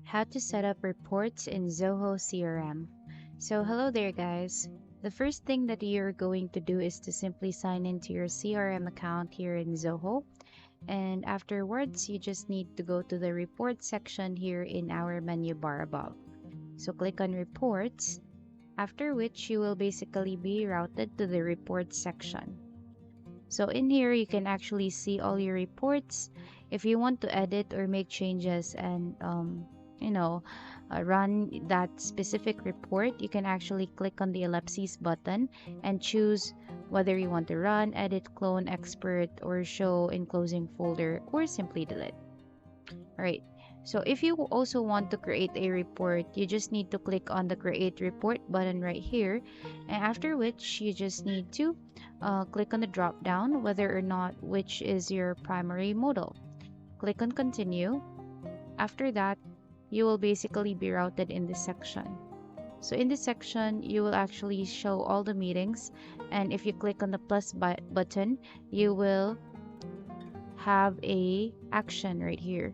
How to set up reports in Zoho CRM. So hello there guys. The first thing that you're going to do is to simply sign into your CRM account here in Zoho. And afterwards, you just need to go to the report section here in our menu bar above. So click on reports, after which you will basically be routed to the reports section. So in here, you can actually see all your reports. If you want to edit or make changes and you know, run that specific report, you can actually click on the ellipses button and choose whether you want to run, edit, clone, export, or show in closing folder, or simply delete. All right. So if you also want to create a report, you just need to click on the create report button right here. And after which you just need to click on the drop down, whether or not which is your primary modal. Click on continue. After that, you will basically be routed in this section. So in this section, you will actually show all the meetings. And if you click on the plus button, you will have a action right here.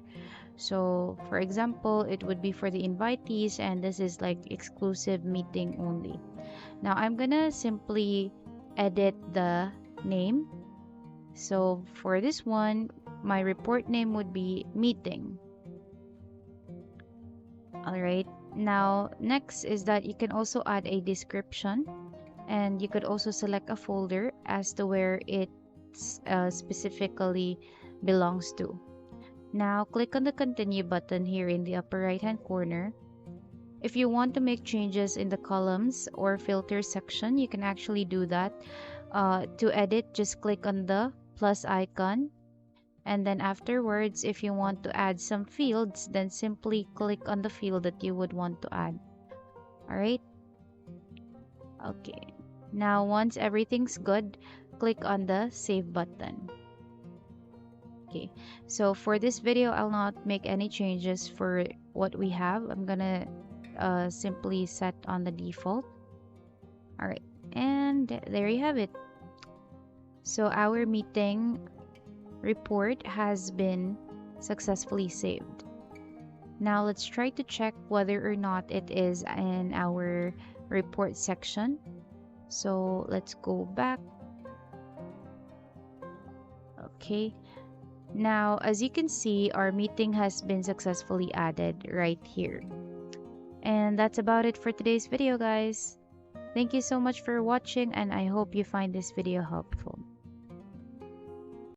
So for example, it would be for the invitees, and this is like exclusive meeting only. Now I'm gonna simply edit the name. So for this one, my report name would be meeting. All right. Now next is that you can also add a description, and you could also select a folder as to where it specifically belongs to. Now click on the continue button here in the upper right hand corner. If you want to make changes in the columns or filter section, you can actually do that. To edit, just click on the plus icon. And then afterwards, if you want to add some fields, then simply click on the field that you would want to add. All right. Okay. Now, once everything's good, click on the save button. Okay, so for this video, I'll not make any changes for what we have. I'm gonna simply set on the default. All right, and there you have it. So our meeting report has been successfully saved. Now let's try to check whether or not it is in our report section. So let's go back. Okay. Now, as you can see, our meeting has been successfully added right here. And that's about it for today's video, guys. Thank you so much for watching, and I hope you find this video helpful.